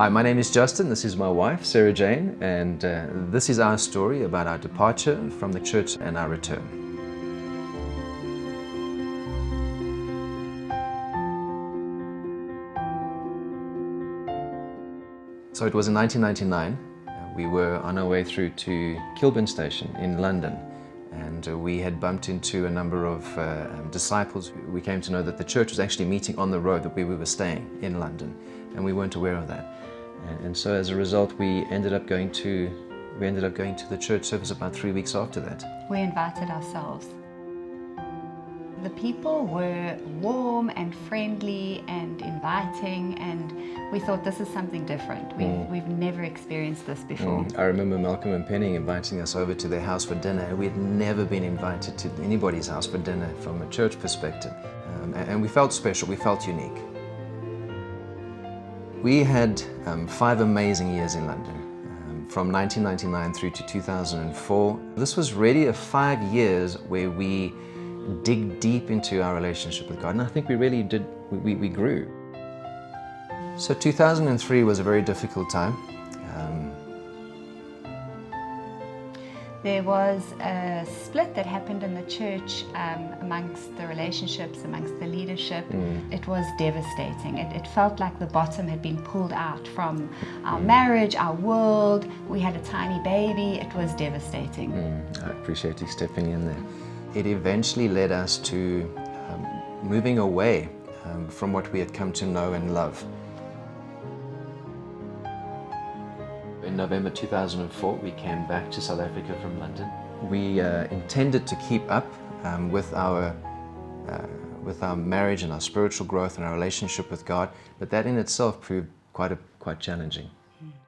Hi, my name is Justin. This is my wife, Sarah Jane, and this is our story about our departure from the church and our return. So it was in 1999. We were on our way through to Kilburn Station in London, and we had bumped into a number of disciples. We came to know that the church was actually meeting on the road that we were staying in London, and we weren't aware of that. And so as a result, we ended up going to the church service about 3 weeks after that. We invited ourselves. The people were warm and friendly and inviting, and we thought this is something different. We've never experienced this before. I remember Malcolm and Penny inviting us over to their house for dinner. We had never been invited to anybody's house for dinner from a church perspective. And we felt special, we felt unique. We had 5 amazing years in London, from 1999 through to 2004. This was really a 5 years where we dig deep into our relationship with God, and I think we really did, we grew. So 2003 was a very difficult time. There was a split that happened in the church amongst the relationships, amongst the leadership. It was devastating. It felt like the bottom had been pulled out from our marriage, our world. We had a tiny baby. It was devastating. I appreciate you stepping in there. It eventually led us to moving away from what we had come to know and love. In November 2004, we came back to South Africa from London. We intended to keep up with our marriage and our spiritual growth and our relationship with God, but that in itself proved quite challenging.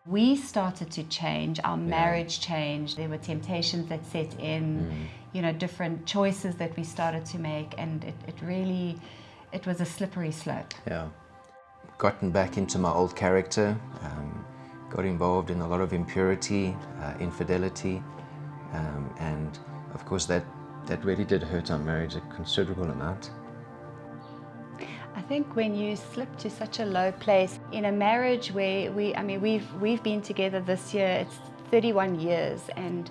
We started to change, our marriage changed, there were temptations that set in, different choices that we started to make, and it was a slippery slope. Yeah. Gotten back into my old character, got involved in a lot of impurity, infidelity, and of course that really did hurt our marriage a considerable amount. I think when you slip to such a low place in a marriage where we've been together this year, it's 31 years, and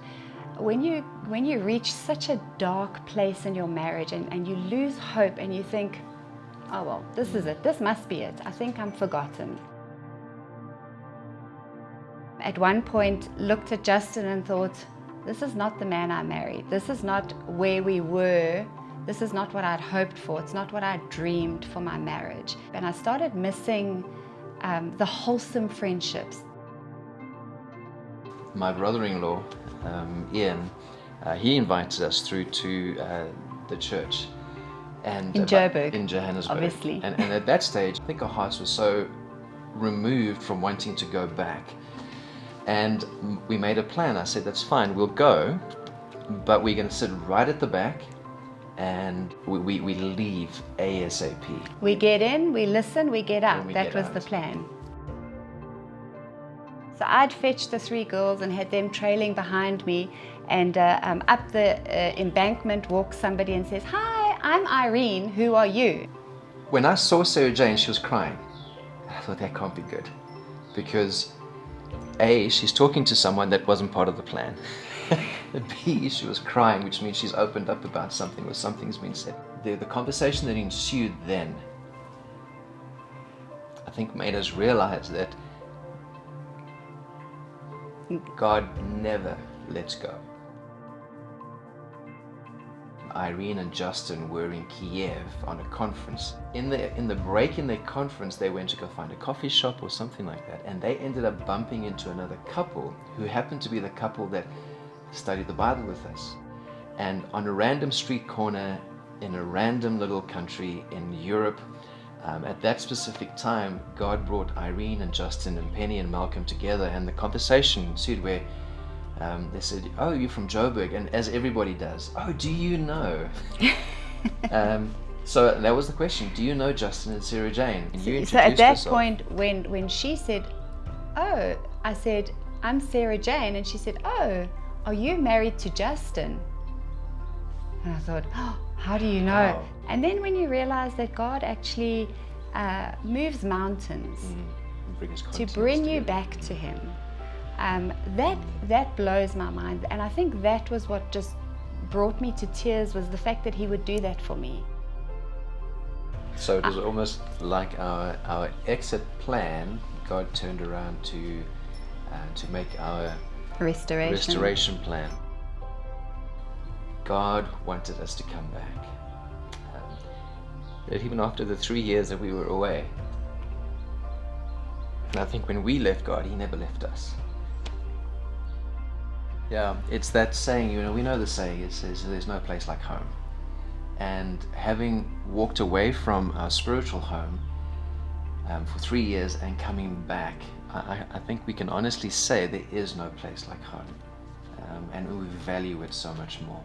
when you reach such a dark place in your marriage and you lose hope and you think, oh well, this is it, this must be it, I think I'm forgotten. At one point looked at Justin and thought, this is not the man I married, this is not where we were, this is not what I'd hoped for, it's not what I'd dreamed for my marriage. And I started missing the wholesome friendships. My brother-in-law, Ian, he invited us through to the church. And in Joburg. In Johannesburg. Obviously. And at that stage, I think our hearts were so removed from wanting to go back. And we made a plan. I said, that's fine, we'll go, but we're going to sit right at the back and we leave ASAP. We get in, we listen, we get out. That was the plan. So I'd fetched the 3 girls and had them trailing behind me, and up the embankment walks somebody and says, hi, I'm Irene, who are you? When I saw Sarah Jane, she was crying. I thought, that can't be good, because A, she's talking to someone that wasn't part of the plan. B, she was crying, which means she's opened up about something or something's been said. The conversation that ensued then, I think, made us realize that God never lets go. Irene and Justin were in Kiev on a conference. In the break in their conference, they went to go find a coffee shop or something like that, and they ended up bumping into another couple who happened to be the couple that studied the Bible with us. And on a random street corner in a random little country in Europe, at that specific time, God brought Irene and Justin and Penny and Malcolm together, and the conversation ensued where they said, oh, you're from Joburg, and as everybody does, oh, do you know? So that was the question, do you know Justin and Sarah Jane? And you so at that yourself. point, when she said, oh, I said, I'm Sarah Jane, and she said, oh, are you married to Justin? And I thought, oh, how do you know? Wow. And then when you realize that God actually moves mountains, bring us to continents bring you together. back to Him. That blows my mind, and I think that was what just brought me to tears, was the fact that He would do that for me. So it was almost like our exit plan, God turned around to make our restoration plan. God wanted us to come back. That even after the 3 years that we were away. And I think when we left God, He never left us. Yeah, it's that saying, we know the saying, it says there's no place like home. And having walked away from our spiritual home for 3 years and coming back, I think we can honestly say there is no place like home. And we value it so much more.